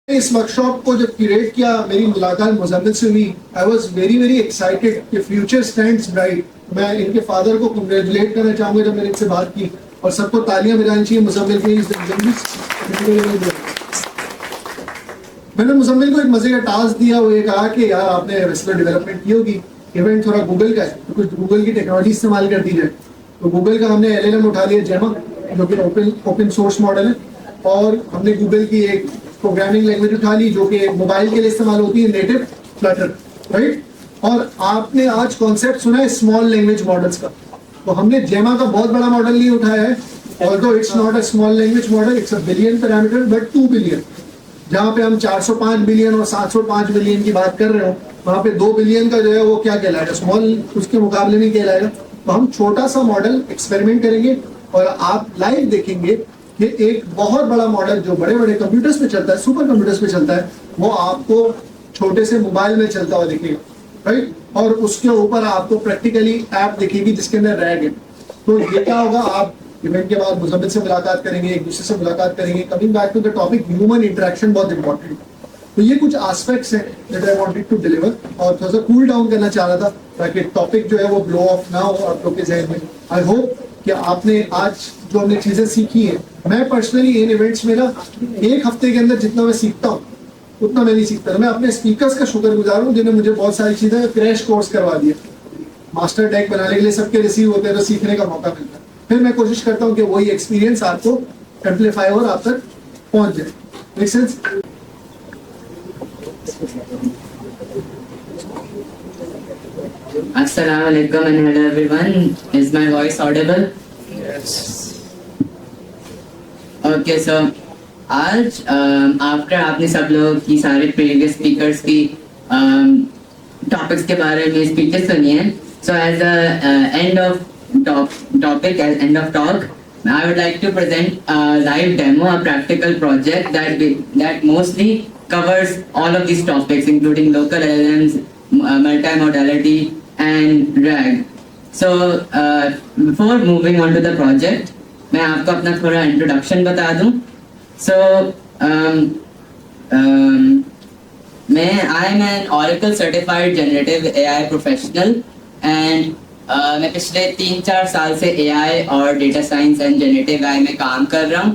इस वर्कशॉप को जब क्यूरेट किया, मेरी मुलाकात मुज़म्मिल से हुई, आई वॉज वेरी एक्साइटेड कि फ्यूचर स्टैंड्स ब्राइट। मैं इनके फादर को कंग्रेचुलेट करना चाहूँगा जब मैंने इनसे बात की, और सबको तालियां बजानी चाहिए मुज़म्मिल के लिए। मैंने मुज़म्मिल को एक मजे का टास्क दिया, वो ये कहा कि यार आपने वेस्लर डेवलपमेंट की होगी, इवेंट थोड़ा गूगल का है, तो कुछ गूगल की टेक्नोलॉजी इस्तेमाल कर दी जाए। तो गूगल का हमने LLM उठा लिया, जेमा, जो कि ओपन सोर्स मॉडल है, और हमने गूगल की एक प्रोग्रामिंग लैंग्वेज उठा ली जो कि मोबाइल के लिए इस्तेमाल होती है, नेटिव फ्लटर, राइट। और आपने आज कॉन्सेप्ट सुना है स्मॉल लैंग्वेज मॉडल्स का, तो हमने जेमा का बहुत बड़ा मॉडल नहीं उठाया है, although it's not a small language model, it's a billion parameter but 2 billion. जहाँ पे हम 405 बिलियन और 705 बिलियन की बात कर रहे हो, वहाँ पे 2 बिलियन का जो है वो क्या कहलाएगा, स्मॉल उसके मुकाबले में कहलाएगा। तो हम छोटा सा मॉडल एक्सपेरिमेंट करेंगे और आप लाइव देखेंगे कि एक बहुत बड़ा मॉडल जो बड़े बड़े कंप्यूटर्स पे चलता है, सुपर कंप्यूटर्स पे चलता है, वो आपको छोटे से मोबाइल में चलता हुआ दिखेगा, राइट। और उसके ऊपर आपको प्रैक्टिकली ऐप दिखेगी जिसके अंदर रैग है। तो ये क्या होगा, आप इवेंट के बाद मुज़म्मिल से मुलाकात करेंगे, एक दूसरे से मुलाकात करेंगे। Coming back to the topic, human interaction बहुत इंपॉर्टेंट है। तो ये कुछ एस्पेक्ट्स हैं that I wanted to deliver, और थोड़ा सा कूल डाउन करना चाह रहा था ताकि टॉपिक जो है वो ब्लो ऑफ ना हो आप लोग के जहन में। आई होप कि आपने आज जो हमने चीजें सीखी हैं, मैं पर्सनली इन इवेंट्स में ना एक हफ्ते के अंदर जितना मैं सीखता हूँ उतना मैं नहीं सीखता। मैं अपने स्पीकर्स का शुक्रगुजार हूँ जिन्होंने मुझे बहुत सारी चीजें क्रैश कोर्स करवा दिया। मास्टर डेक बनाने के लिए सबके रिसीव होते हैं तो सीखने का मौका मिलता है, फिर मैं कोशिश करता हूँ कि वही एक्सपीरियंस आपको एम्पलीफाई और आप तक पहुंच जाए। Make sense? Assalamu alaikum and hello everyone. Is my voice audible? Yes. Okay, so आज आफ्टर आपने सब लोग की सारे प्रीवियस स्पीकर्स की टॉपिक्स के बारे में स्पीचेस सुनी हैं, so as a end of topic, as end of talk, I would like to present a live demo, a practical project that mostly covers all of these topics, including local LLMs, multimodality, and RAG. So before moving on to the project, मैं आपको अपना थोड़ा introduction बता दूं। So मैं I am an Oracle certified generative AI professional, and मैं पिछले 3-4 साल से AI और data science and generative AI में काम कर रहा हूँ,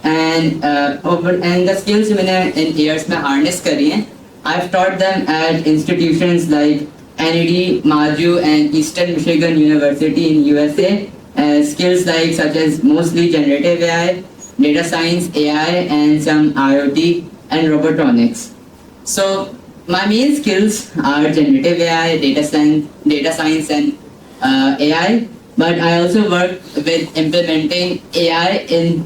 and the skills मैंने in years में harness करी हैं। I've taught them at institutions like NED, Marju, and Eastern Michigan University in USA. Skills like such as mostly generative AI, data science, AI, and some IoT and robotics. So my main skills are generative AI, data science, and AI. But I also work with implementing AI in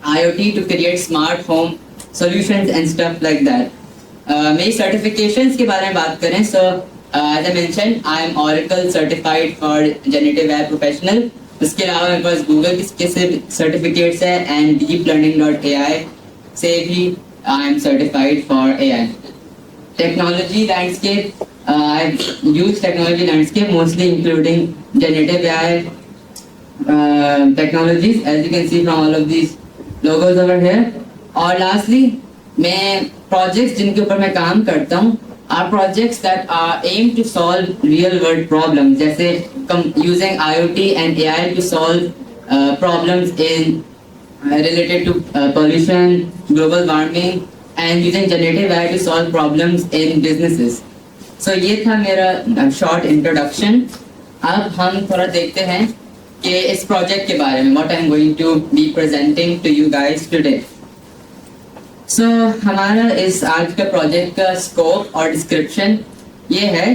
IoT to create smart home solutions and stuff like that. मेरी certifications के बारे में बात करें, so as I mentioned, I am Oracle certified for generative AI professional. उसके अलावा मेरे पास Google के certificates है, and deeplearning.ai से भी I am certified for AI. Technology landscape, I've used technology landscape mostly including generative AI technologies, as you can see from all of these logos over here. और lastly, मैं projects जिनके ऊपर मैं काम करता हूँ are projects that are aimed to solve real world problems, जैसे using IoT and AI to solve problems in related to pollution, global warming, and using generative AI to solve problems in businesses. So ये था मेरा short introduction. अब हम थोड़ा देखते हैं कि इस project के बारे में, what I'm going to be presenting to you guys today. So हमारा इस आज का प्रोजेक्ट का स्कोप और डिस्क्रिप्शन ये है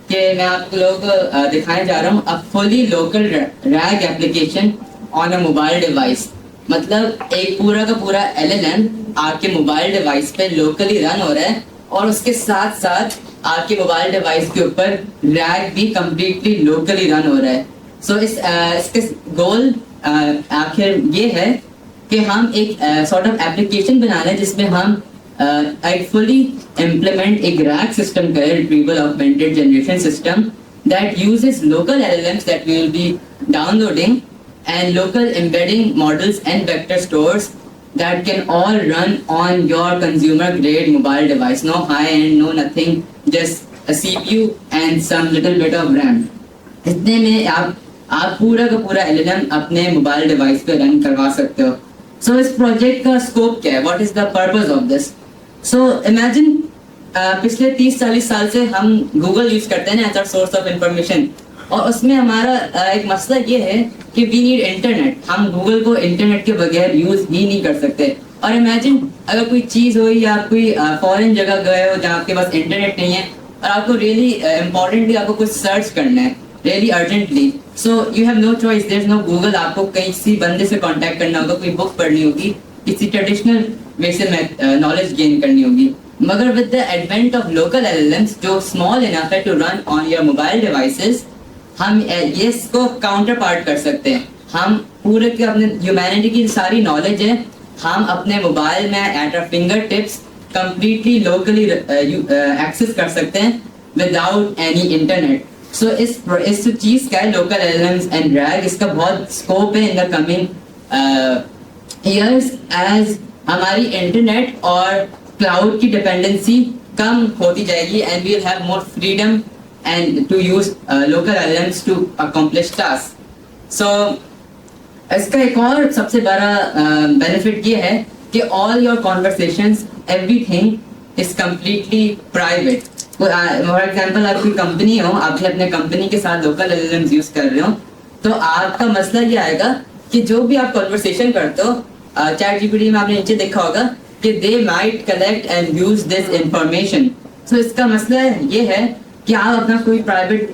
कि मैं आप लोगों को दिखाने जा रहा हूँ a fully local rag application on a mobile device. मतलब एक पूरा का पूरा LLM आपके मोबाइल डिवाइस पे लोकली रन हो रहा है, और उसके साथ साथ आपके मोबाइल डिवाइस के ऊपर रैग भी कम्प्लीटली लोकली रन हो रहा है। सो इसके गोल आखिर ये है कि हम एक सॉर्ट ऑफ एप्लीकेशन बना रहे हैं जिसमें हम एक फुली इम्प्लीमेंट एक रैग सिस्टम करें, retrieval augmented generation system that uses local LLMs that we will be downloading and local embedding models and vector stores that can all run on your consumer grade mobile device. No high end, no nothing, just a CPU and some little bit of RAM. इतने में आप पूरा का पूरा LLM अपने mobile device पे run करवा सकते हो. सो इस प्रोजेक्ट का स्कोप क्या है? What is the purpose of this? So imagine पिछले 30-40 साल से हम गूगल यूज करते हैं as a source of information, और उसमें हमारा एक मसला ये है कि वी नीड इंटरनेट. हम गूगल को इंटरनेट के बगैर यूज ही नहीं कर सकते. और इमेजिन अगर कोई चीज़ हो या आप कोई फॉरेन जगह गए हो जहाँ आपके पास इंटरनेट नहीं है और आपको रियली इम्पोर्टेंटली आपको कुछ सर्च करना है really urgently, so you have no choice, there is no Google. आपको किसी बंदे से कांटेक्ट करना होगा, कोई बुक पढ़नी होगी, किसी ट्रेडिशनल वे से नॉलेज गेन करनी होगी. मगर with the advent of local LLMs जो स्मॉल इनफ है to run on your mobile devices, हम ये इसको काउंटर पार्ट कर सकते हैं. हम पूरे के अपने ह्यूमैनिटी की सारी नॉलेज है हम अपने मोबाइल में at our finger tips completely locally access कर सकते हैं विदाउट एनी इंटरनेट. सो इस चीज़ का लोकल एलएलएम्स एंड रैग, इसका बहुत स्कोप है in the coming years as हमारी इंटरनेट और क्लाउड की डिपेंडेंसी कम होती जाएगी and we will have more freedom and to use local LLMs to accomplish tasks. So इसका एक और सबसे बड़ा benefit ये है कि all your conversations, everything is completely private. For example, आप कोई कंपनी हो, आप अपने कंपनी के साथ local LLMs यूज कर रहे हो, तो आपका मसला ये आएगा कि जो भी आप कॉन्वर्सेशन करते हो, चैट जीपीटी में आपने नीचे देखा होगा कि they might collect and use this information. So इसका मसला ये है कि आप अपना कोई प्राइवेट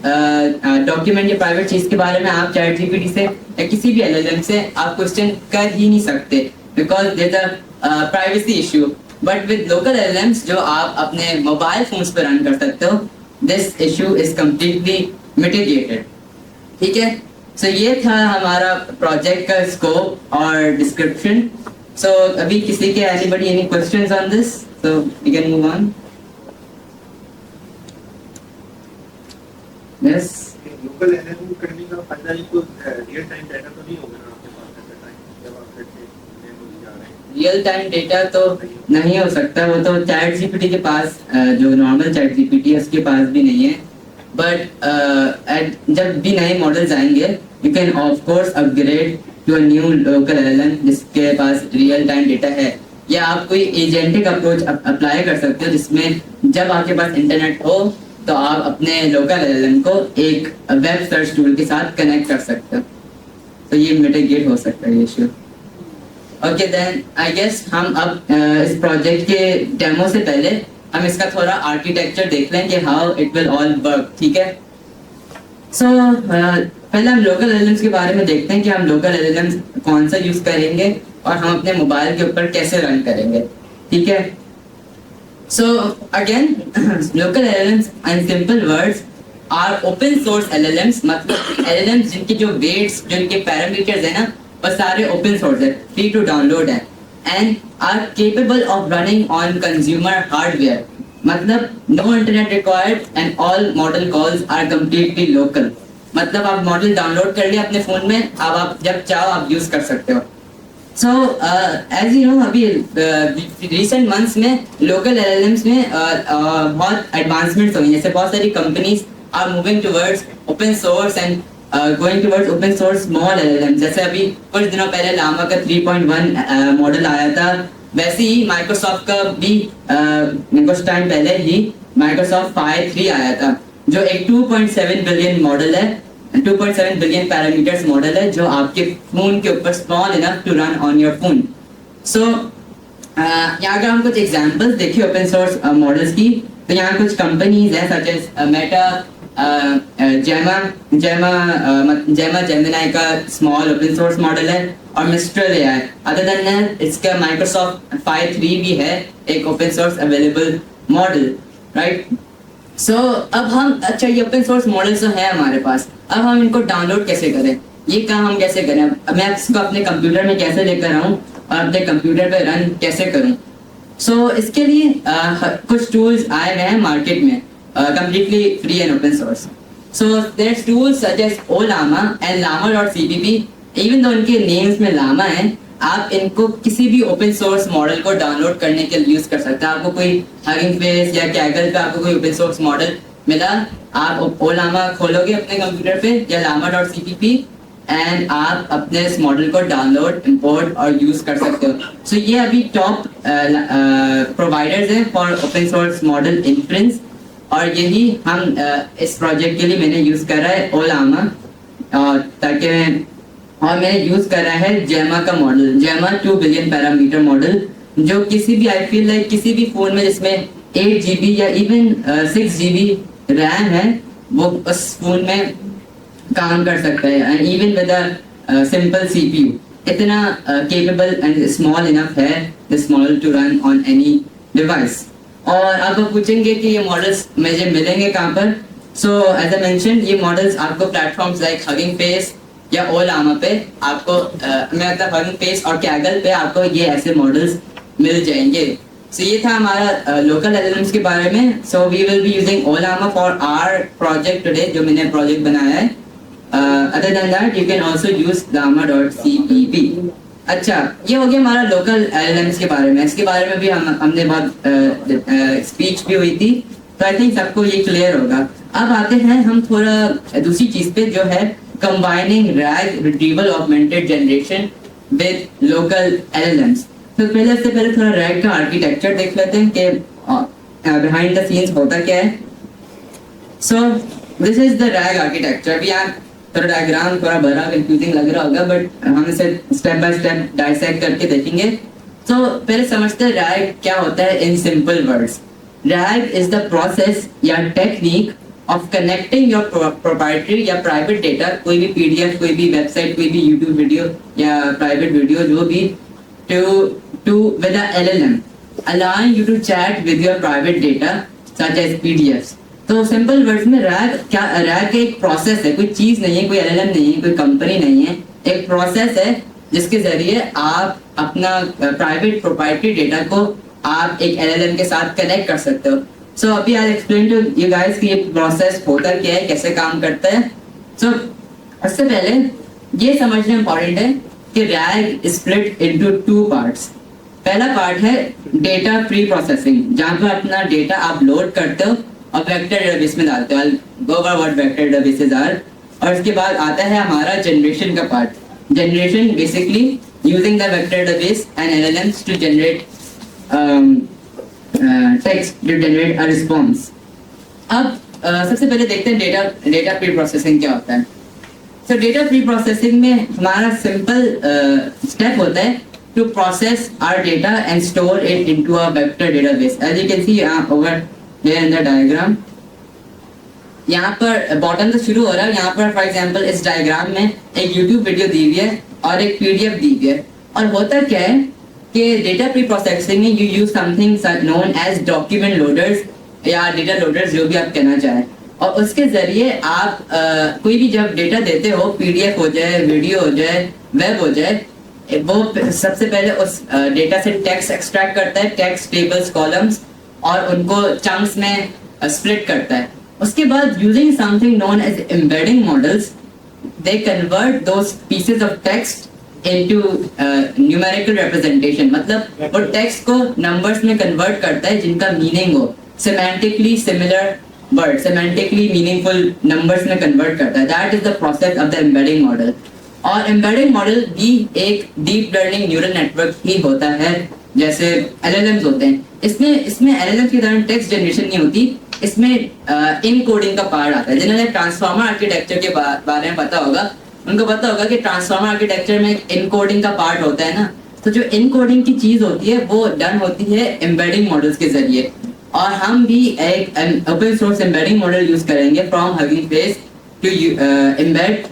डॉक्यूमेंट या प्राइवेट चीज के बारे में आप चैट जीपीटी से या किसी भी एलएलएम से आप क्वेश्चन कर ही नहीं सकते because there is a privacy issue. But with local LLMs जो आप अपने मोबाइल फोन्स पर रन कर सकते हो, this issue is completely mitigated. ठीक है, सो ये था हमारा प्रोजेक्ट का स्कोप और डिस्क्रिप्शन. सो अभी किसी के anybody any questions on this? So we can move on. Yes. Local LLM करने का फायदा ये तो रियल टाइम डाटा तो नहीं होगा ना आपके पास एट द टाइम जब आप करके जा रहे हैं. रियल टाइम डेटा तो नहीं हो सकता, वो तो चैट जीपीटी के पास जो नॉर्मल चैट जीपीटी है उसके पास भी नहीं है. बट जब भी नए मॉडल्स आएंगे you can of course upgrade to a new local LLM जिसके पास रियल टाइम डेटा है, या आप कोई एजेंटिक अप्रोच अप्लाई कर सकते हो जिसमें जब आपके पास इंटरनेट हो तो आप अपने लोकल एलएलएम को एक वेब सर्च टूल के साथ कनेक्ट कर सकते हो. तो ये मिटिगेट हो सकता है ये issue. Okay then I guess हम अब इस प्रोजेक्ट के डेमो से पहले हम इसका थोड़ा आर्किटेक्चर देख लें कि how it will all work. ठीक है, सो पहले हम लोकल एलएलएम्स के बारे में देखते हैं कि हम लोकल एलएलएम्स कौन सा यूज करेंगे और हम अपने मोबाइल के ऊपर कैसे रन करेंगे. ठीक है, so again local LLMs in simple words are open source LLMs. मतलब LLMs जिनके जो weights जो इनके parameters है ना वो सारे open source है, free to download है and are capable of running on consumer hardware. मतलब no internet required and all model calls are completely local. मतलब आप मॉडल डाउनलोड कर लिया अपने फोन में, अब आप जब चाहो आप यूज कर सकते हो. सो एज यू नो अभी रिसेंट मंथ्स में लोकल एलएलएम्स में बहुत एडवांसमेंट्स हुई, जैसे बहुत सारी companies are moving towards open source and going towards open source small LLM. जैसे अभी कुछ दिनों पहले लामा का 3.1 मॉडल आया था, वैसे ही माइक्रोसॉफ्ट का भी कुछ टाइम पहले ही माइक्रोसॉफ्ट Phi 3 आया था जो एक 2.7 बिलियन मॉडल है, 2.7 बिलियन पैरामीटर्स मॉडल है जो आपके फोन के ऊपर small enough to run on your phone. So यहाँ अगर हम कुछ एग्जांपल्स देखें ओपन सोर्स मॉडल्स की, तो यहाँ कुछ कंपनीज हैं सच एज मेटा, जेमिनाई का स्मॉल ओपन सोर्स मॉडल है और Mistral AI. Other than that इसका माइक्रोसॉफ्ट Phi 3 भी है एक open source available model, right. So अब हम अच्छा ये ओपन सोर्स मॉडल्स तो है हमारे पास, अब हम इनको डाउनलोड कैसे करें, ये काम हम कैसे करें, अब मैं इसको अपने कंप्यूटर में कैसे लेकर आऊँ और अपने कंप्यूटर पे रन कैसे करूँ. सो इसके लिए कुछ टूल्स आए हुए हैं मार्केट में completely free and open source. So there's tools such as Olama and Llama.cpp. Even though इनके names में Llama है, आप इनको किसी भी ओपन सोर्स मॉडल को डाउनलोड करने के लिए यूज कर सकते हैं। आपको कोई हगिंग फेस या कैगल पे आपको कोई ओपन सोर्स मॉडल मिला, आप ओलामा खोलोगे अपने कंप्यूटर पे या llama.cpp एंड आप अपने इस मॉडल को डाउनलोड, इंपोर्ट और यूज कर सकते हो। सो ये अभी टॉप प्रोवाइडर्स हैं for open source model inference, और यही हम इस प्रोजेक्ट के लिए मैंने यूज करा है ओलामा, ताकि मैंने यूज करा है जेमा का मॉडल, जेमा 2 बिलियन पैरामीटर मॉडल, जो किसी भी आई फील लाइक किसी भी फोन में जिसमें 8 GB या इवन 6 GB रैम है वो उस फोन में काम कर सकता है, and even with a simple CPU इतना केपेबल एंड स्मॉल इनफ है this model to run on any device. और आप पूछेंगे कि ये मॉडल्स मुझे मिलेंगे कहाँ पर? सो एज आई मेंशन, ये मॉडल्स आपको प्लेटफॉर्म्स लाइक हगिंग फेस या ओलामा पे आपको मतलब हगिंग फेस और कैगल पे आपको ये ऐसे मॉडल्स मिल जाएंगे। सो ये था हमारा लोकल LLMs के बारे में। So we will be using Ollama for our project today, जो मैंने प्रोजेक्ट बनाया है। Other than that you can also use llama.cpp। अच्छा, ये हो गया हमारा लोकल LLMs के बारे में। इसके बारे में भी हमने बहुत स्पीच भी हुई थी, तो आई थिंक सबको ये क्लियर होगा। अब आते हैं हम थोड़ा दूसरी चीज पे, जो है combining RAG retrieval augmented generation with local LLMs। तो पहले थोड़ा RAG का आर्किटेक्चर देख लेते हैं कि बिहाइंड द सीन्स होता क्या है। So this is the RAG architecture. अभी आप थोड़ा डायग्राम थोड़ा बड़ा कंफ्यूजिंग लग रहा होगा, बट हम इसे स्टेप बाय स्टेप डाइसेक्ट करके देखेंगे। तो पहले समझते हैं RAG क्या होता है in simple words. RAG is the process या technique of connecting your proprietary या प्राइवेट डेटा, कोई भी PDF, कोई भी वेबसाइट, कोई भी यूट्यूब वीडियो या प्राइवेट वीडियो, जो भी, to with a LLM, allowing you to chat with your private data such as PDFs। तो सिंपल वर्ड्स में RAG एक प्रोसेस है, कोई चीज नहीं है, कोई LLM नहीं है, कोई कंपनी नहीं है, एक प्रोसेस है जिसके जरिए आप अपना प्राइवेट प्रोप्राइटरी डेटा को आप एक LLM के साथ कनेक्ट कर सकते हो। सो अभी I explain to you guys कि ये प्रोसेस होता क्या है, कैसे काम करता है। सो उससे पहले ये समझना इंपॉर्टेंट है कि RAG is split into 2 parts. पहला पार्ट है डेटा प्री प्रोसेसिंग, जहाँ पर अपना डेटा आप लोड करते हो और वेक्टर डेटाबेस में डालते हो। Go over what vector databases are. और इसके बाद आता है हमारा जनरेशन का part. Generation basically using the vector database and LLMs to generate text, to generate a response. अब सबसे पहले देखते हैं डेटा प्री प्रोसेसिंग क्या होता है। सो डेटा प्री प्रोसेसिंग में हमारा सिंपल स्टेप होता है to process our data and store it into a vector database. As you can see over here in the diagram, यहाँ पर बॉटम से शुरू हो रहा है। यहाँ पर फॉर एग्जांपल इस डायग्राम में एक YouTube वीडियो दी हुई है और एक PDF दी हुई है। और होता क्या है कि डेटा प्री प्रोसेसिंग में you use something known as document loaders या डेटा लोडर्स, जो भी आप कहना चाहें, और उसके जरिए आप कोई भी जब डेटा देते हो, PDF हो जाए, वीडियो हो जाए, वेब हो जाए, वो सबसे पहले उस डेटा से टेक्स्ट एक्सट्रैक्ट करता है, टेक्स्ट, टेबल्स, कॉलम्स, और उनको चंक्स में स्प्लिट करता है। उसके बाद using something known as embedding models, they convert those pieces of text into numerical representation. मतलब वो टेक्स्ट को नंबर्स में कन्वर्ट करता है जिनका मीनिंग हो, semantically similar word, semantically meaningful numbers में कन्वर्ट करता है। That is the process of the embedding model. और एम्बेडिंग मॉडल भी एक डीप लर्निंग न्यूरल नेटवर्क ही होता है, जैसे LLMs होते हैं। इसमें LLMs की तरह टेक्स्ट जनरेशन नहीं होती, इसमें इनकोडिंग का पार्ट आता है। जिन्होंने ट्रांसफॉर्मर आर्किटेक्चर के बारे में पता होगा, उनको पता होगा कि ट्रांसफॉर्मर आर्किटेक्चर में एक इनकोडिंग का पार्ट होता है ना। तो जो इनकोडिंग की चीज होती है वो डन होती है एम्बेडिंग मॉडल्स के जरिए। और हम भी एक open source embedding model use करेंगे from Hugging Face to embed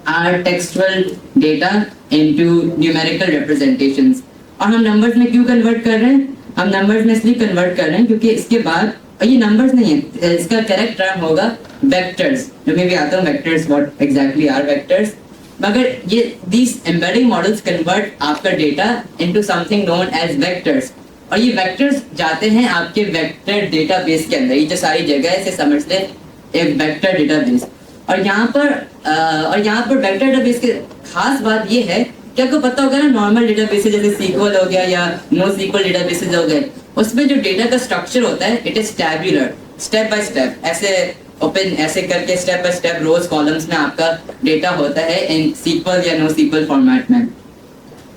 our textual data into numerical representations. और हम नंबर्स में क्यों कन्वर्ट कर रहे हैं? हम नंबर्स में इसलिए कन्वर्ट कर रहे हैं क्योंकि इसके बाद, और ये नंबर्स नहीं है, इसका करेक्ट टर्म होगा वेक्टर्स, जो मैं भी आता हूँ vectors, what exactly are vectors. मगर ये दीज एम्बेडिंग मॉडल्स कन्वर्ट आपका data into something known as vectors, और ये वेक्टर्स जाते हैं आपके वेक्टर डेटाबेस के अंदर। ये जो सारी जगह है, इसे समझ ले एक वेक्टर डेटाबेस। और यहाँ पर वेक्टर डेटाबेस की खास बात ये है क्या आपको पता होगा ना, नॉर्मल डेटाबेसेस जैसे सीक्वल हो गया या नो सीक्वल डेटाबेसेस हो गए, उसमें जो डेटा का स्ट्रक्चर होता है it is tabular, step by step, ऐसे ओपन ऐसे करके step by step rows columns में आपका डेटा होता है in SQL or NoSQL format में।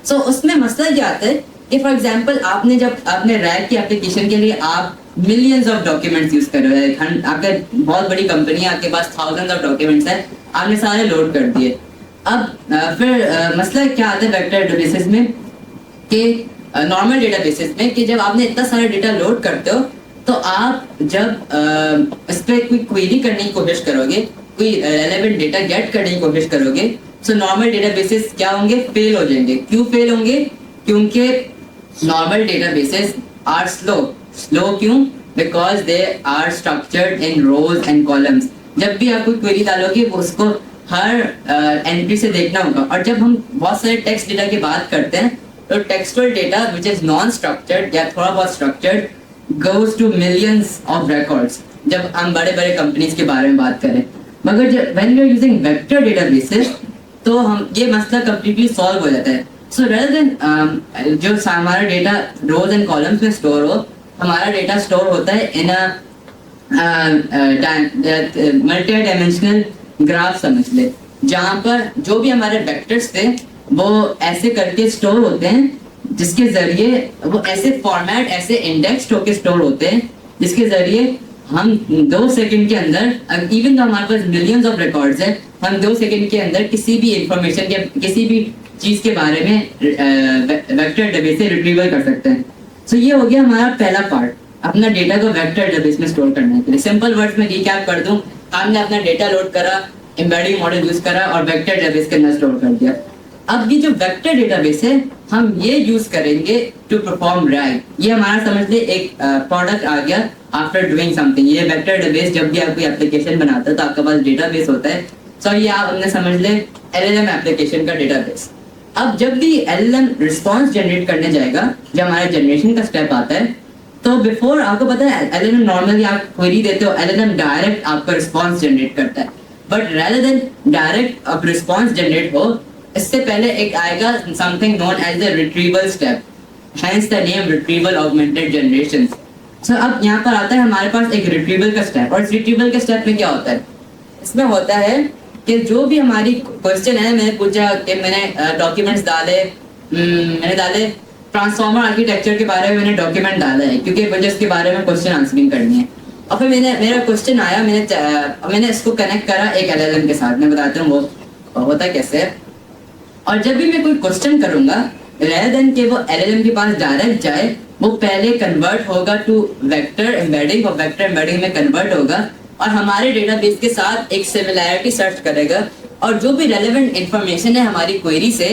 सो उसमें मसला क्या आता है कि फॉर एग्जांपल आपने जब आपने रैग की एप्लीकेशन के लिए आप मिलियंस ऑफ डॉक्यूमेंट्स यूज कर रहे हैं, आपके बहुत बड़ी कंपनी है, आपके पास थाउजेंड्स ऑफ डॉक्यूमेंट्स हैं, आपने सारे लोड कर दिए। अब फिर मसला क्या आता है वेक्टर डेटाबेसेस में कि नॉर्मल डेटाबेसेस में कि जब आपने इतना सारा डेटा लोड करते हो तो आप जब इस पर कोई क्वेरी करने की कोशिश करोगे, कोई रेलेवेंट डेटा गेट करने की कोशिश करोगे, सो नॉर्मल डेटाबेसेस क्या होंगे, फेल हो जाएंगे। क्यों फेल होंगे? क्योंकि नॉर्मल डेटाबेसेस आर स्लो क्यों? Because they are structured in rows and columns. जब भी आप कोई क्वेरी डालोगे उसको हर एंट्री से देखना होगा। और जब हम बहुत सारे टेक्स्ट डेटा की बात करते हैं तो textual data which is non structured या थोड़ा बहुत structured goes to millions of records, जब हम बड़े बड़े कंपनीज के बारे में बात करें। मगर जब when we are using vector databases तो हम ये मसला कंप्लीटली सॉल्व हो जाता है। सो रेदर देन जो हमारा डेटा रोज एंड कॉलम्स में स्टोर हो, हमारा डेटा स्टोर होता है इन अ मल्टी डायमेंशनल ग्राफ समझ ले, जहाँ पर जो भी हमारे वेक्टर्स थे वो ऐसे करके स्टोर होते हैं जिसके जरिए वो ऐसे फॉर्मेट ऐसे इंडेक्स होके स्टोर होते हैं जिसके जरिए हम 2 सेकंड के अंदर, इवन तो हमारे पास मिलियंस ऑफ रिकॉर्ड्स है, हम 2 सेकंड के अंदर किसी भी इंफॉर्मेशन या किसी भी चीज के बारे में वेक्टर डेटाबेस से रिट्रीवल कर सकते हैं। सो ये हो गया हमारा पहला पार्ट, अपना डेटा को वेक्टर डेटाबेस में स्टोर करने के लिए। सिंपल वर्ड्स में रिकैप कर दूं, आपने अपना डेटा लोड करा, एम्बेडिंग मॉडल यूज करा और वेक्टर डेटाबेस के अंदर स्टोर कर दिया। अब ये जो वेक्टर डेटाबेस है हम ये यूज करेंगे टू परफॉर्म रैग। ये हमारा समझ ले एक प्रोडक्ट आ गया आफ्टर डूइंग समथिंग। ये वेक्टर डेटाबेस जब भी आप कोई एप्लीकेशन बनाते हो तो आपके पास डेटाबेस होता है। सो ये आप हमने समझ ले एलएलएम एप्लीकेशन का डेटाबेस। अब जब भी एलएलएम रिस्पॉन्स जनरेट करने जाएगा, जब हमारे जनरेशन का स्टेप आता है, तो बिफोर आपको पता है एलएलएम नॉर्मली आप क्वेरी देते हो, एलएलएम डायरेक्ट आपका रिस्पॉन्स जनरेट करता है। बट रेदर देन डायरेक्ट अब रिस्पॉन्स जनरेट हो, इससे पहले एक आएगा something known as the retrieval step, hence the name retrieval augmented generation. So अब यहाँ पर आता है हमारे पास एक रिट्रीवल का स्टेप, और इस रिट्रीवल के स्टेप में क्या होता है? इसमें होता है कि जो भी हमारी क्वेश्चन है, मैंने पूछा कि मैंने डॉक्यूमेंट्स मैंने डाले ट्रांसफॉर्मर आर्किटेक्चर के बारे में, मैंने डॉक्यूमेंट डाला है क्योंकि मुझे इसके बारे में क्वेश्चन आंसरिंग करनी है। और फिर मेरा क्वेश्चन आया, मैंने इसको कनेक्ट करा एक एलएलएम के साथ। मैं बताता हूँ वो होता कैसे है। और जब भी मैं कोई क्वेश्चन करूंगा, रेदर देन कि वो एलएलएम के पास डायरेक्ट जाए, वो पहले कन्वर्ट होगा टू वेक्टर एम्बेडिंग, और वेक्टर एम्बेडिंग में कन्वर्ट होगा और हमारे डेटाबेस के साथ एक सिमिलैरिटी सर्च करेगा। और जो भी रेलेवेंट इंफॉर्मेशन है हमारी क्वेरी से,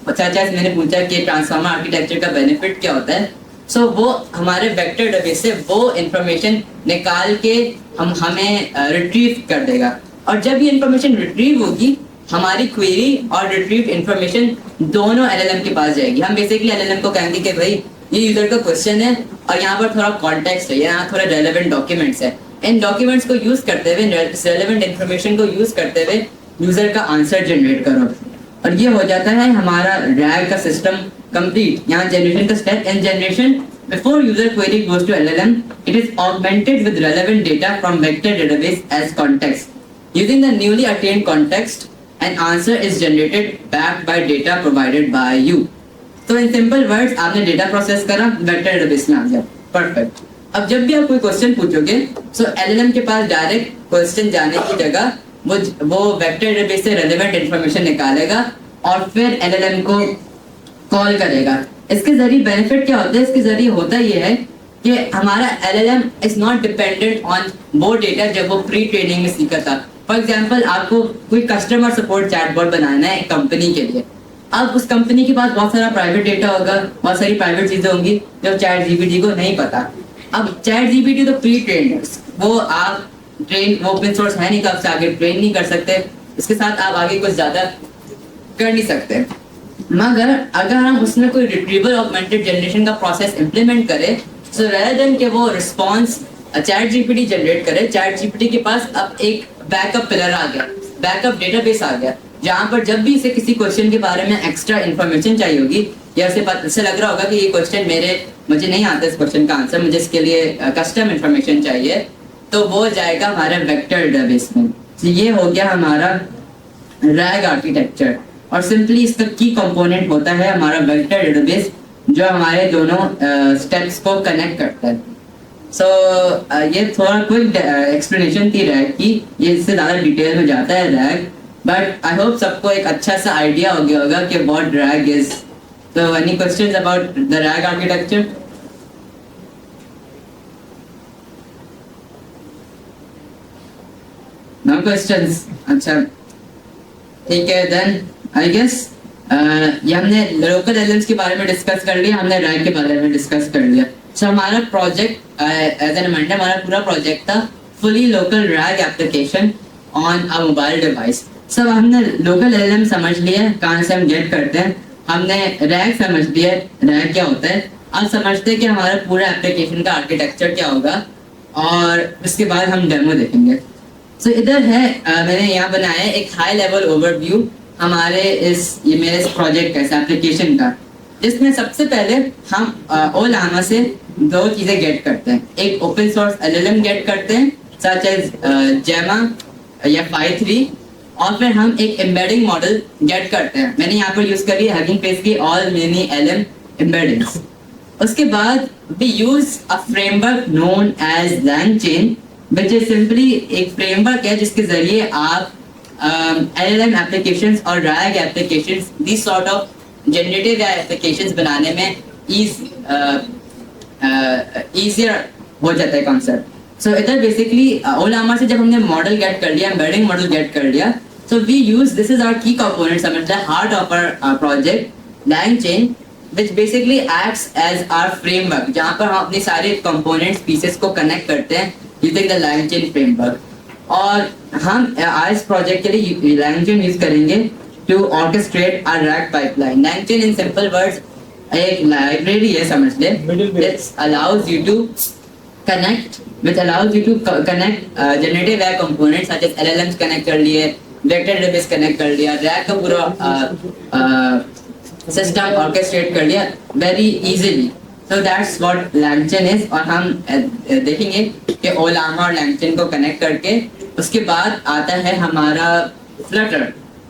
जैसे मैंने पूछा कि ट्रांसफॉर्मर आर्किटेक्चर का बेनिफिट क्या होता है, सो वो हमारे वेक्टर डेटाबेस से वो इंफॉर्मेशन निकाल के हमें रिट्रीव कर देगा। और जब ये इंफॉर्मेशन रिट्रीव होगी, हमारी क्वेरी और रिट्रीव इंफॉर्मेशन दोनों एलएलएम के पास जाएगी। हम बेसिकली एलएलएम को कहेंगे कि भाई ये यूजर का क्वेश्चन है और यहाँ पर थोड़ा कॉन्टेक्स्ट है, यहाँ थोड़ा रेलेवेंट डॉक्यूमेंट्स है, इन डॉक्यूमेंट्स को यूज करते हुए, रेलेवेंट इंफॉर्मेशन को यूज करते हुए यूजर का आंसर जनरेट करो। और ये हो जाता है हमारा रैग का सिस्टम कंप्लीट। यहाँ जनरेशन का step, in generation before user query goes to LLM, it is augmented with relevant data from vector database as context. Using the newly attained context, an answer is generated backed by data provided by you. तो इन simple words, आपने data process करा, vector database में आ गया, perfect. अब जब भी आप कोई क्वेश्चन पूछोगे, सो एलएलएम के पास डायरेक्ट क्वेश्चन जाने की जगह वो वेक्टर डेटाबेस से रेलेवेंट इंफॉर्मेशन निकालेगा और फिर एलएलएम को कॉल करेगा। इसके जरिए बेनिफिट क्या होता है? इसके जरिए होता ये है कि हमारा LLM is not dependent on वो डेटा जब वो प्री ट्रेनिंग में सीखा था। फॉर एग्जाम्पल, आपको कोई कस्टमर सपोर्ट चैटबॉट बनाना है एक कंपनी के लिए। अब उस कंपनी के पास बहुत सारा प्राइवेट डेटा होगा, बहुत सारी प्राइवेट चीजें होंगी जो चैट जीपीटी को नहीं पता। अब चैट जीपीटी तो प्री ट्रेंड है, वो ओपन सोर्स है नहीं, तो आपसे आगे ट्रेन नहीं कर सकते, इसके साथ आप आगे कुछ ज्यादा कर नहीं सकते। मगर अगर हम उसमें कोई रिट्रीवल ऑगमेंटेड जनरेशन का प्रोसेस इंप्लीमेंट करें, सो रेदर देन कि वो रिस्पॉन्स चैट जीपीटी जनरेट करे, चैट जीपीटी के पास अब एक बैकअप पिलर आ गया। बैकअप डेटाबेस आ गया, जहाँ पर जब भी इसे किसी क्वेश्चन के बारे में एक्स्ट्रा इन्फॉर्मेशन चाहिए होगी, या इसे लग रहा होगा कि ये क्वेश्चन मुझे नहीं आता इस क्वेश्चन का आंसर, मुझे इसके लिए कस्टम इन्फॉर्मेशन चाहिए, तो वो जाएगा हमारे वेक्टर डेटाबेस में। तो ये हो गया हमारा रैग आर्किटेक्चर, और सिंपली इसका की कंपोनेंट होता है हमारा वेक्टर डेटाबेस, जो हमारे दोनों स्टेप्स को कनेक्ट करता है। सो ये थोड़ा क्विक एक्सप्लेनेशन थी रैग की, ये इससे ज़्यादा डिटेल में जाता है रैग, बट आई होप सबको एक अच्छा सा आइडिया हो गया होगा कि what RAG is. So any questions about the RAG architecture? No questions? अच्छा ठीक है, देन आई गेस ये हमने लोकल एलिमेंट्स के बारे में डिस्कस कर लिया, हमने रैग के बारे में डिस्कस कर लिया। सो हमारा प्रोजेक्ट एज एन रिमाइंडर, हमारा पूरा प्रोजेक्ट था fully local rag application on a mobile device. सब हमने लोकल एलएलएम समझ लिया, कहाँ से हम गेट करते हैं, हमने रैग समझ लिया, रैग क्या होता है। अब समझते हैं कि हमारा पूरा एप्लीकेशन का आर्किटेक्चर क्या होगा, और उसके बाद हम डेमो देखेंगे। सो इधर है मैंने यहाँ बनाया है एक हाई लेवल ओवरव्यू हमारे मेरे इस प्रोजेक्ट का, इस एप्लीकेशन का, जिसमें सबसे पहले हम ओलामा से दो चीज़ें गेट करते हैं। एक ओपन सोर्स एलएलएम गेट करते हैं सच एज जेमा या Phi3, और फिर हम एक एम्बेडिंग मॉडल गेट करते हैं। मैंने यहाँ पर यूज करी हगिंग फेस की ऑल मिनी एलएम एम्बेडिंग्स। उसके बाद we use a framework known as LangChain, which is simply एक फ्रेमवर्क है जिसके जरिए आप LLM एप्लीकेशंस और RAG applications, this sort of generative applications बनाने में ईजियर हो जाता है कॉन्सेप्ट। सो इधर बेसिकली ओलामा से जब हमने मॉडल गेट कर लिया, एम्बेडिंग मॉडल गेट कर लिया, so we use this is our key component, समझ the heart of our project LangChain, which basically acts as our framework, जहाँ पर हम अपने सारे components pieces को connect करते हैं using the LangChain framework। और हम आज प्रोजेक्ट के लिए LangChain यूज करेंगे to orchestrate our RAG pipeline। LangChain in simple words एक लाइब्रेरी है, समझ ले, which allows you to connect generative AI components such as LLMs connect कर लिए, vector database connect कर लिया, RAG का पूरा सिस्टम ऑर्केस्ट्रेट कर लिया very easily. So that's what LangChain is. और हम देखेंगे कि ओलामा और LangChain को कनेक्ट करके उसके बाद आता है हमारा Flutter।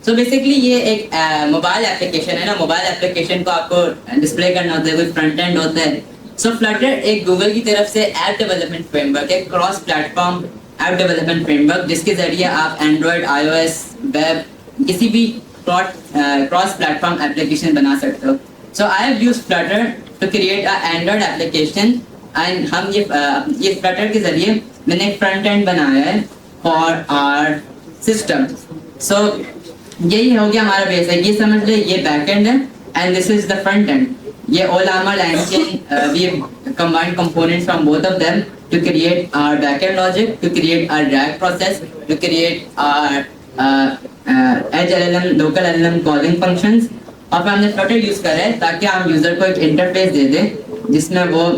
सो बेसिकली ये एक मोबाइल एप्लीकेशन है ना, मोबाइल एप्लीकेशन को आपको डिस्प्ले करना होता है, कोई फ्रंट एंड होता है। सो Flutter एक गूगल की तरफ से ऐप डेवलपमेंट फ्रेमवर्क है, cross platform app development framework, जिसके जरिए आप एंड्रॉयड, iOS, वेब, किसी भी क्रॉस प्लेटफॉर्म एप्लीकेशन बना सकते हो। So I have used Flutter to create a Android application, and हम ये Flutter के जरिए मैंने एक फ्रंट एंड बनाया है फॉर आवर सिस्टम। सो यही हो गया हमारा बेस है, ये समझ ले, ये बैक एंड है and this is the front end. ये Ollama LangChain we combined components from both of them to create our backend logic, to create our RAG process, to create our edge LLM, local LLM calling functions। और फिर हमने Flutter use करा है ताकि हम user को एक interface दे दें जिसमें वो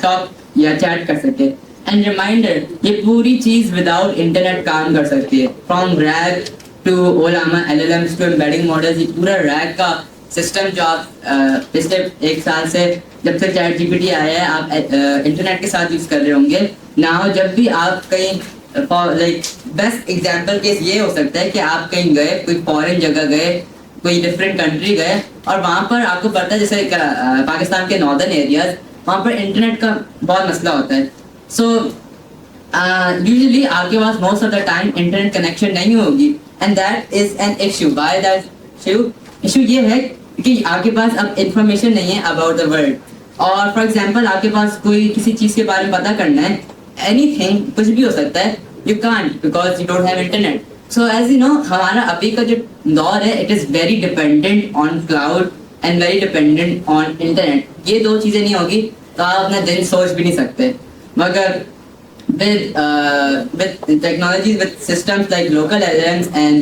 टॉक या चैट कर सके। एंड रिमाइंडर, ये पूरी चीज विदाउट इंटरनेट काम कर सकती है, from RAG to Ollama LLMs to embedding models. ये पूरा RAG का सिस्टम जो आप पिछले एक साल से जब से ChatGPT आया है आप इंटरनेट के साथ यूज कर रहे होंगे ना। जब भी आप कहीं लाइक बेस्ट एग्जांपल केस ये हो सकता है कि आप कहीं गए, कोई फॉरेन जगह गए, कोई डिफरेंट कंट्री गए, और वहाँ पर आपको पता है जैसे पाकिस्तान के नॉर्दर्न एरियाज, वहाँ पर इंटरनेट का बहुत मसला होता है। सो यूजुअली आपके पास most of the time internet connection नहीं होगी, and that is an issue. Why that issue ये है कि आपके पास अब इंफॉर्मेशन नहीं है अबाउट द वर्ल्ड, और फॉर एग्जांपल आपके पास कोई किसी चीज़ के बारे में पता करना है, एनीथिंग, कुछ भी हो सकता है, you can't because you don't have internet. So as you know, हमारा अभी का जो दौर है it is very dependent on cloud and very dependent on internet. ये दो चीज़ें नहीं होगी तो आप अपना दिन सोच भी नहीं सकते। मगर with technologies, with systems like local LLMs and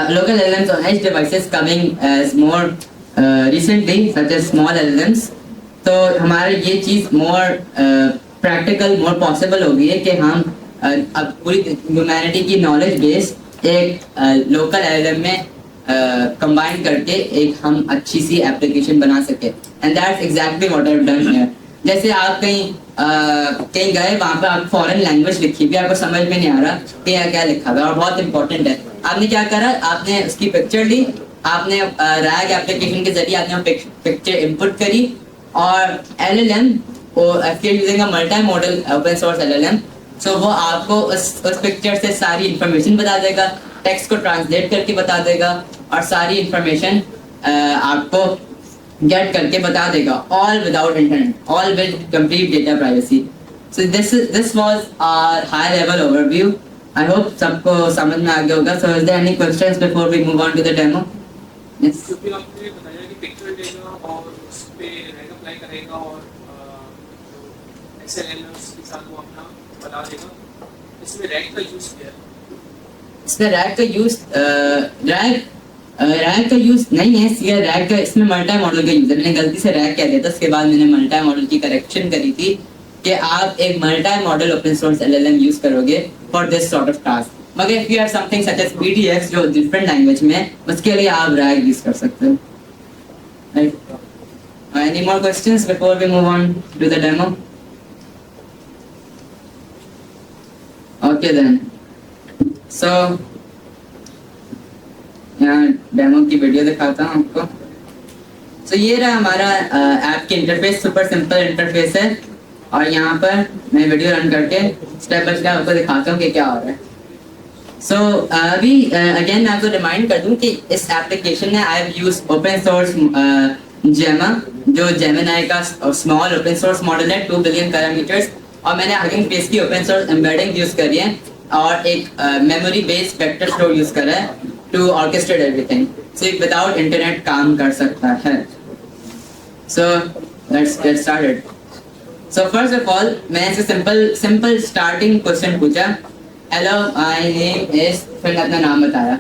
local LLMs on edge devices coming as more recently, such as small LLMs, तो हमारे ये चीज़ more practical, more possible हो गई है कि हम अब पूरी ह्यूमैनिटी की नॉलेज बेस एक लोकल एलएलएम में कंबाइन करके एक हम अच्छी सी एप्लीकेशन बना सके, and that's exactly what I have done here. जैसे आप कहीं गए, वहाँ पे आप फॉरेन लैंग्वेज लिखी हुई, आपको समझ में नहीं आ रहा कि यहाँ क्या लिखा हुआ है, और बहुत इंपॉर्टेंट है। आपने क्या करा, आपने उसकी पिक्चर ली, आपने रैग एप्लीकेशन के जरिए आपने पिक्चर इनपुट करी, और LLM if you're using a multi-modal open source LLM, so वो आपको उस पिक्चर से सारी इंफॉर्मेशन बता देगा, टेक्स्ट को ट्रांसलेट करके बता देगा, और सारी इंफॉर्मेशन आपको गेट करके बता देगा, all without internet, all with complete data privacy. So this was our high level overview. I hope सबको समझ में आ गया होगा। So is there any questions before we move on to the demo? Yes, क्योंकि आपने बताया कि पिक्चर लेगा और उस पे रैग अप्लाई करेगा और एक्सएलएमएस के साथ वो अपना बता देगा, इसमें रैग का यूज किया है। इसमें रैग का यूज नहीं है, इसलिए रैग का इसमें मल्टी मॉडल का यूज है। मैंने गलती से रैग कह दिया था, उसके बाद मैंने मल्टी मॉडल की करेक्शन करी थी कि आप एक multi model open source LLM use करोगे for this sort of task. मगर if you have something such as PDF जो डिफरेंट लैंग्वेज में, उसके लिए आप रैग यूज कर सकते हो, right. Any more questions before we move on to the demo? Okay then, so यहाँ डेमो की वीडियो दिखाता हूँ आपको। सो ये रहा हमारा ऐप की इंटरफेस, सुपर सिंपल इंटरफेस है, और यहाँ पर मैं वीडियो रन करके स्टेप बाय स्टेप आपको दिखाता हूँ कि क्या हो रहा है। सो अभी अगेन मैं आपको रिमाइंड कर दूँ कि इस एप्लीकेशन में आई हैव यूज्ड ओपन सोर्स जेमा, जो जेमिनी का स्मॉल ओपन सोर्स मॉडल है, 2 बिलियन पैरामीटर्स, और मैंने हगिंग फेस की ओपन सोर्स एम्बेडिंग यूज करी है, और एक memory based vector store use करा है to orchestrate everything. So without internet काम कर सकता है। So let's get started. So first of all मैं इसे सिंपल स्टार्टिंग क्वेश्चन पूछा, हेलो माय नेम इज, फिर अपना नाम बताया,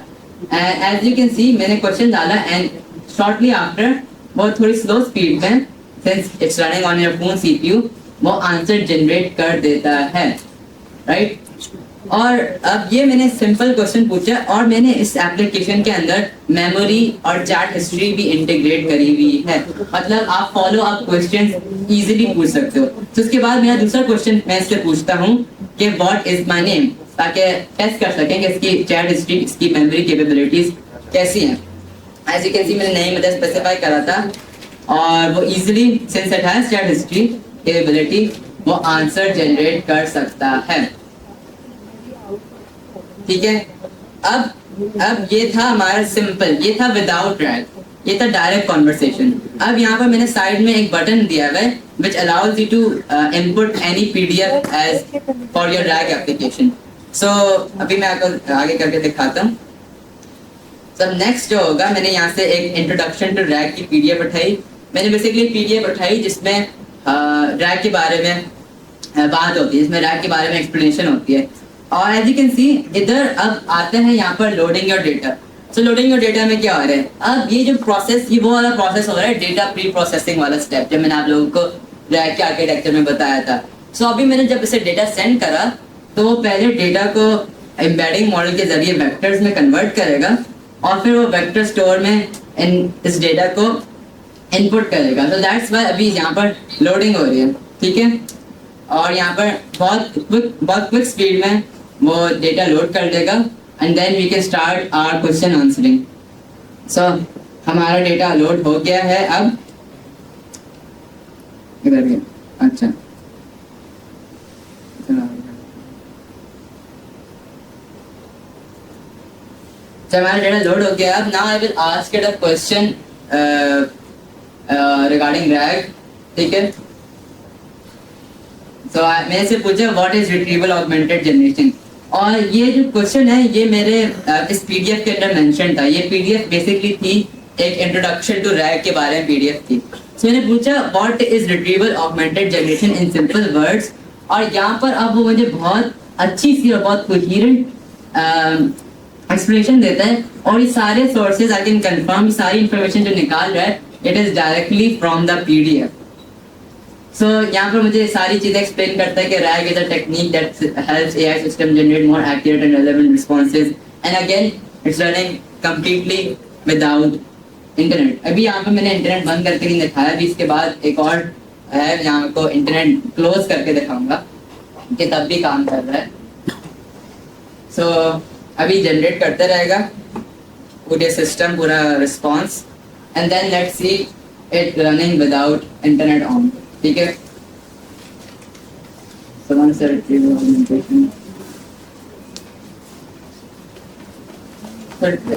एज यू कैन सी मैंने क्वेश्चन डाला, एंड शॉर्टली आफ्टर वो थोड़ी स्लो स्पीड में, since it's running on your phone CPU, वो आंसर जनरेट कर देता है, राइट। और अब ये मैंने सिंपल क्वेश्चन पूछा, और मैंने इस एप्लीकेशन के अंदर मेमोरी और चैट हिस्ट्री भी इंटीग्रेट करी हुई है, मतलब आप फॉलो अप क्वेश्चंस इजीली पूछ सकते हो। तो उसके बाद मेरा दूसरा क्वेश्चन मैं इससे पूछता हूँ कि व्हाट इज माय नेम, ताकि टेस्ट कर सकें कि इसकी चैट हिस्ट्री, इसकी मेमोरी कैपेबिलिटीज कैसी हैं। एज यू कैन सी मैंने नेम मतलब स्पेसिफाई करा था, और वो easily since it has chat history capability वो आंसर जनरेट कर सकता है, ठीक है। अब ये था हमारा सिंपल, ये था विदाउट रैग, ये था डायरेक्ट कॉन्वर्सेशन। अब यहाँ पर मैंने साइड में एक बटन दिया हुआ है which allows you to input any PDF as for your RAG application. So अभी मैं आपको आगे करके दिखाता हूँ। So next जो होगा, मैंने यहाँ से एक introduction to RAG की PDF उठाई। मैंने बेसिकली PDF उठाई जिसमें RAG के बारे में बात होती है, इसमें RAG के बारे में एक्सप्लेनेशन होती है। और एज यू कैन सी इधर अब आते हैं यहाँ पर loading your data. So loading your data में क्या हो रहा है, अब ये जो प्रोसेस, ये वो वाला प्रोसेस हो रहा है डेटा प्री प्रोसेसिंग वाला स्टेप, जो मैंने आप लोगों को रैग के आर्किटेक्चर में बताया था। सो अभी मैंने जब इसे डेटा सेंड करा, तो वो पहले डेटा को एम्बेडिंग मॉडल के जरिए वेक्टर्स में कन्वर्ट करेगा, और फिर वो वेक्टर स्टोर में इस डेटा को इनपुट करेगा। सो दैट्स व्हाई अभी यहाँ पर लोडिंग हो रही है, ठीक है। और यहाँ पर बहुत क्विक स्पीड में वो डेटा लोड कर देगा, and then we can start our question answering. So हमारा डेटा लोड हो गया है। अब इधर गया, अच्छा हमारा डेटा लोड हो गया। अब now I will ask it a question regarding rag, ठीक है। तो मैंने से पूछा what is retrieval augmented generation, और ये जो क्वेश्चन है ये मेरे इस पीडीएफ के अंदर मेंशन था। ये पीडीएफ बेसिकली थी एक इंट्रोडक्शन टू रैग के बारे में पीडीएफ थी। तो मैंने पूछा what is retrieval augmented generation in simple words, और यहाँ पर अब वो मुझे बहुत अच्छी सी और बहुत कोहेरेंट एक्सप्लेनेशन देता है, और ये सारे सोर्सेज आई कैन कंफर्म, सारी इंफॉर्मेशन जो निकाल रहा है it is directly from the PDF. So यहाँ पर मुझे सारी चीजें एक्सप्लेन करता है कि RAG is a technique that helps AI system generate more accurate and relevant responses, and again it's running completely without internet. अभी यहाँ पे मैंने इंटरनेट बंद करके नहीं दिखाया, अभी इसके बाद एक और है, यहाँ को इंटरनेट क्लोज करके दिखाऊंगा कि तब भी काम कर रहा है. सो अभी जनरेट करते रहेगा पूरे सिस्टम, पूरा response, and then let's see it running without internet on. ठीक है,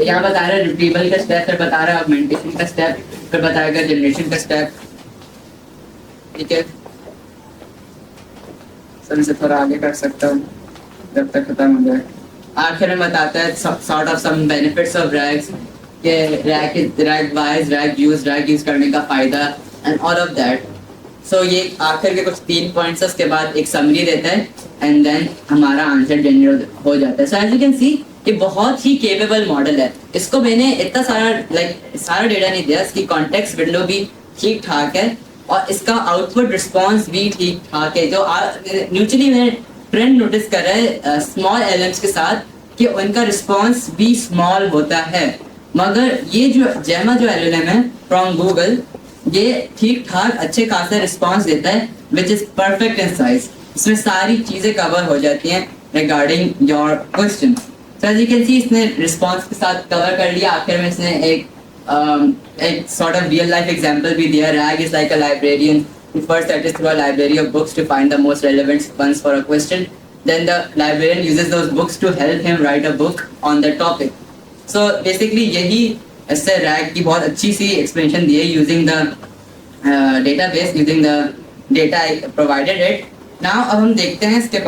यहाँ बता रहा है रिट्रीवल का स्टेप, फिर बता रहा है ऑगमेंटेशन का स्टेप, फिर बताएगा जनरेशन का स्टेप. ठीक है, सर इसे थोड़ा आगे कर सकता हूँ जब तक खत्म हो जाए. आखिर में बताता है sort of some benefits of RAGs, के रैग वाइज, रैग यूज करने का फायदा and all of that. So ये आखिर के कुछ 3 पॉइंट्स उसके बाद एक समरी देता है, एंड देन हमारा आंसर जनरेट हो जाता है. So as you can see ये बहुत ही केपेबल मॉडल है. इसको मैंने इतना सारा डेटा नहीं दिया, इसकी कॉन्टेक्स्ट विंडो भी ठीक ठाक है और इसका आउटपुट रिस्पॉन्स भी ठीक ठाक है. जो न्यूचुअली मैंने ट्रेंड नोटिस कर रहा है स्मॉल एलएम्स के साथ कि उनका रिस्पॉन्स भी स्मॉल होता है, मगर ये जो जेमा जो एलएलएम है फ्रॉम गूगल, ये ठीक ठाक अच्छे खासा रिस्पॉन्स देता है which is perfect in size. इसमें सारी चीजें कवर हो जाती हैं regarding your question. So as you can see इसने रिस्पॉन्स के साथ कवर कर लिया. आखिर में इसने एक sort of real life example भी दिया. RAG is like a librarian who first searches through a library of books to find the most relevant ones for a question. Then the librarian uses those books to help him write a book on the topic. So basically यही इससे RAG की बहुत अच्छी सी explanation दी है using the database, using the data I provided it. Now अब हम देखते हैं इसके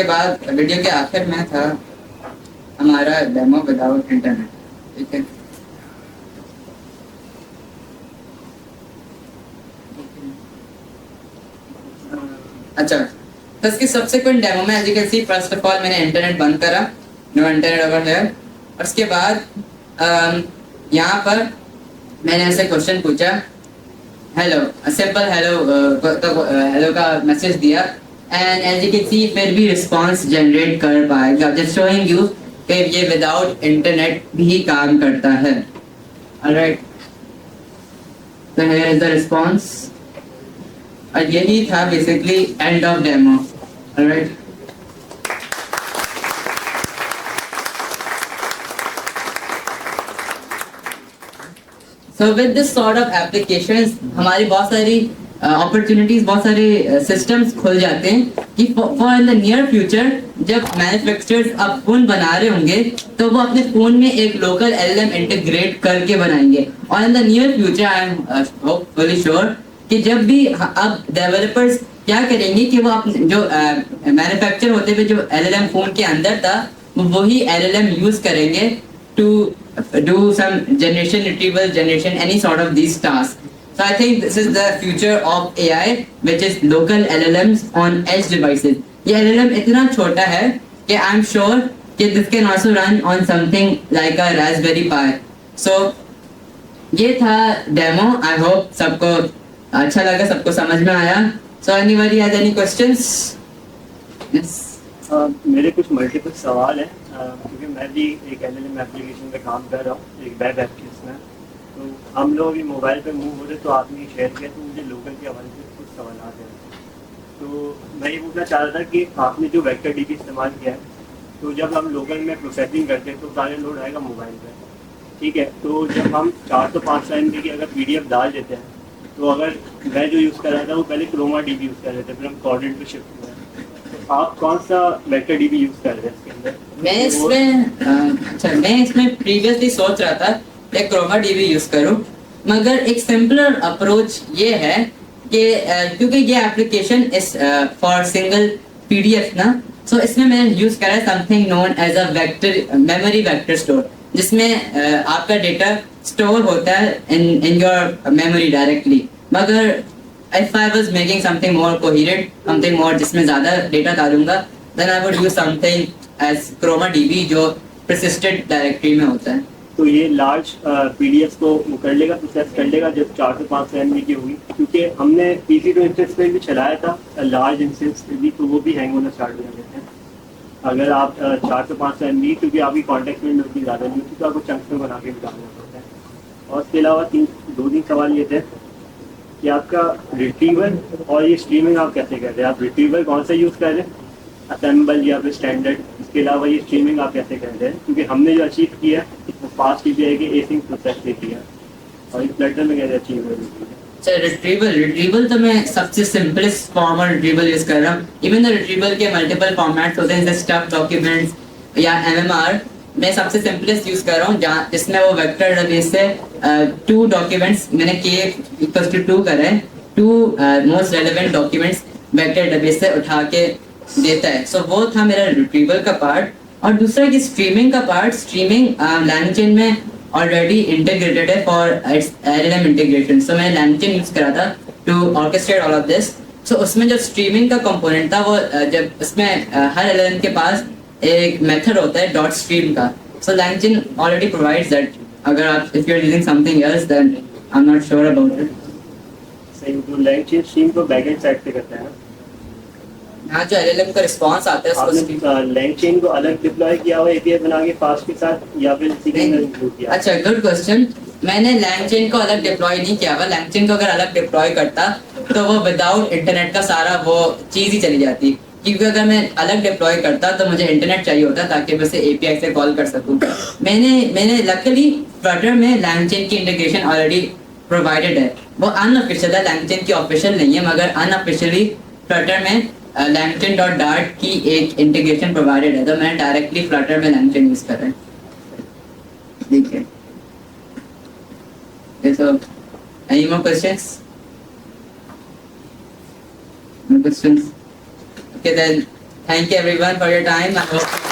बाद वीडियो के आखिर में था हमारा डेमो विदाउट इंटरनेट. ठीक है, अच्छा, तो इसकी सबसेक्वेंट डेमो में as you can see first of all मैंने इंटरनेट बंद करा, नो इंटरनेट ओवर हियर. और उसके बाद यहाँ पर मैंने ऐसे क्वेश्चन पूछा, हेलो, सिंपल हेलो का मैसेज दिया, and as you can see फिर भी रिस्पांस जनरेट कर पाएगा. जस्ट शोइंग यू कि ये विदाउट इंटरनेट भी काम करता है. ऑलराइट, तो हियर इज द रिस्पांस, और यही था basically end of demo. Alright, so with this sort of applications हमारी बहुत सारी अपॉर्चुनिटीज, बहुत सारे सिस्टम्स खुल जाते हैं कि for in the near future जब मैन्युफैक्चरर्स अब फोन बना रहे होंगे तो वो अपने फोन में एक लोकल एलएलएम इंटीग्रेट करके बनाएंगे. और in the near future I am hopefully sure कि जब भी अब डेवलपर्स क्या करेंगे कि वो अपने जो मैन्युफैक्चर होते हुए जो एलएलएम फोन के अंदर था वही एलएलएम यूज करेंगे to do some generation retrieval, generation, any sort of these tasks. So I think this is the future of AI, which is local LLMs on edge devices. ये LLM इतना छोटा है कि I'm sure कि this can also run on something like a Raspberry Pi. So ये था demo. I hope सबको अच्छा लगा, सबको समझ में आया. So anybody has any questions? Yes. मेरे कुछ मल्टीपल सवाल हैं क्योंकि मैं भी एक एलएलएम एप्लीकेशन पे काम कर रहा हूँ, एक वेब एप्लीकेशन में. तो हम लोग अभी मोबाइल पे मूव हो रहे तो आपने शेयर किया, तो मुझे लोकल के हवाले से कुछ सवाल आ रहे हैं. तो मैं ये पूछना चाह रहा था कि आपने जो वेक्टर डीबी इस्तेमाल किया है, तो जब हम लोकल में प्रोसेसिंग करते हैं तो सारे लोड आएगा मोबाइल पर, ठीक है. तो जब हम 4 तो 5 लाइन की अगर PDF डाल देते हैं, तो अगर मैं जो यूज़ कर रहा था वो पहले क्रोमा DB यूज़ कर रहे थे, फिर हम कॉर्डिनेट पे शिफ्ट हुए. आप कौन सा वेक्टर डीबी यूज कर रहे हैं इसके अंदर? मैं इसमें प्रीवियसली सोच रहा था कि क्रोमा डीबी यूज करूं, मगर एक सिंपलर अप्रोच ये है कि क्योंकि ये application is for single PDF ना, सो इसमें मैंने यूज करा है something known as a vector memory vector store, जिसमें आपका डेटा स्टोर होता है इन योर मेमोरी डायरेक्टली. मगर if I was making something more coherent, something more जिसमें ज़्यादा डेटा डालूंगा, then I would use something as Chroma DB जो persistent directory में होता है. तो ये लार्ज पीडीएफ को वो कर लेगा, प्रोसेस कर लेगा जब 4 से 5 MB की होगी, क्योंकि हमने PC2 इंस्टेंस पे भी चलाया था लार्ज इंस्टेंस पे भी, तो वो भी हैंग होना स्टार्ट हो जाते हैं। अगर आप 4 से 5 MB, क्योंकि आपकी कॉन्टेक्ट में उतनी ज़्यादा नहीं होती, तो आपको चंक्स में बना के निकालना पड़ता है। और इसके अलावा 2-3 सवाल ये थे कि आपका रिट्रीवल और ये स्ट्रीमिंग आप कैसे कर रहे हैं, आप रिट्रीवल कौन सा यूज़ कर रहे हैं, असेंबल या फिर स्टैंडर्ड, इसके अलावा ये स्ट्रीमिंग आप कैसे कर रहे हैं, क्योंकि हमने जो अचीव किया है वो फास्ट API के एसिंग प्रोसेस से किया और ये फ्लटर में कैसे अचीव हो रही है। अच्छा, रिट्रीवल तो मैं सबसे सिंपलेस्ट फॉर्म और रिट्रीवल यूज कर रहा हूँ। इवन द रिट्रीवल के मल्टीपल फॉर्मेट्स होते हैं जैसे स्टफ डॉक्यूमेंट्स या MMR, मैं सबसे सिंपलेस्ट यूज कर रहा हूँ जहाँ जिसमें वो वेक्टर डेटाबेस से 2 डॉक्यूमेंट्स मैंने k=2 करा है, 2 most relevant documents vector database से उठा के देता है। सो वो था मेरा रिट्रीवल का पार्ट। और दूसरा कि स्ट्रीमिंग का पार्ट, स्ट्रीमिंग LangChain में ऑलरेडी इंटीग्रेटेड है for its LLM integration. So मैं LangChain यूज करा था to orchestrate all of this. So उसमें जो स्ट्रीमिंग का कंपोनेंट था वो जब उसमें हर LLM के पास एक मेथड होता है डॉट स्ट्रीम का। So LangChain already provides that. अगर आप if you are using something else then I am not sure about it. सही, तो LangChain स्ट्रीम को बैकएंड साइड पे करता है। हाँ, जो LLM का रिस्पांस आता है उसको आपने LangChain को अलग डिप्लॉय किया हुआ API बना के फास्ट के साथ, या फिर इसी के अंदर इंक्लूड किया? अच्छा, गुड क्वेश्चन। मैंने LangChain को अलग डिप्लॉय नहीं किया हुआ। LangChain को अगर अलग डिप्लॉय करता तो वो विदाउट इंटरनेट का सारा वो चीज ही चली जाती, क्योंकि अगर मैं अलग डिप्लॉय करता तो मुझे इंटरनेट चाहिए होता ताकि मैं उसे API से कॉल कर सकूं। मैंने लकीली फ्लटर में LangChain की इंटीग्रेशन ऑलरेडी प्रोवाइडेड है। वो अनऑफिशियल है, LangChain की ऑफिशियल नहीं है, मगर अनऑफिशियली फ्लटर में LangChain.dart की एक इंटीग्रेशन प्रोवाइडेड है, तो मैंने डायरेक्टली फ्लटर में LangChain यूज कर रहा है। देखिए, so any more questions? No questions? Okay then, thank you everyone for your time. I hope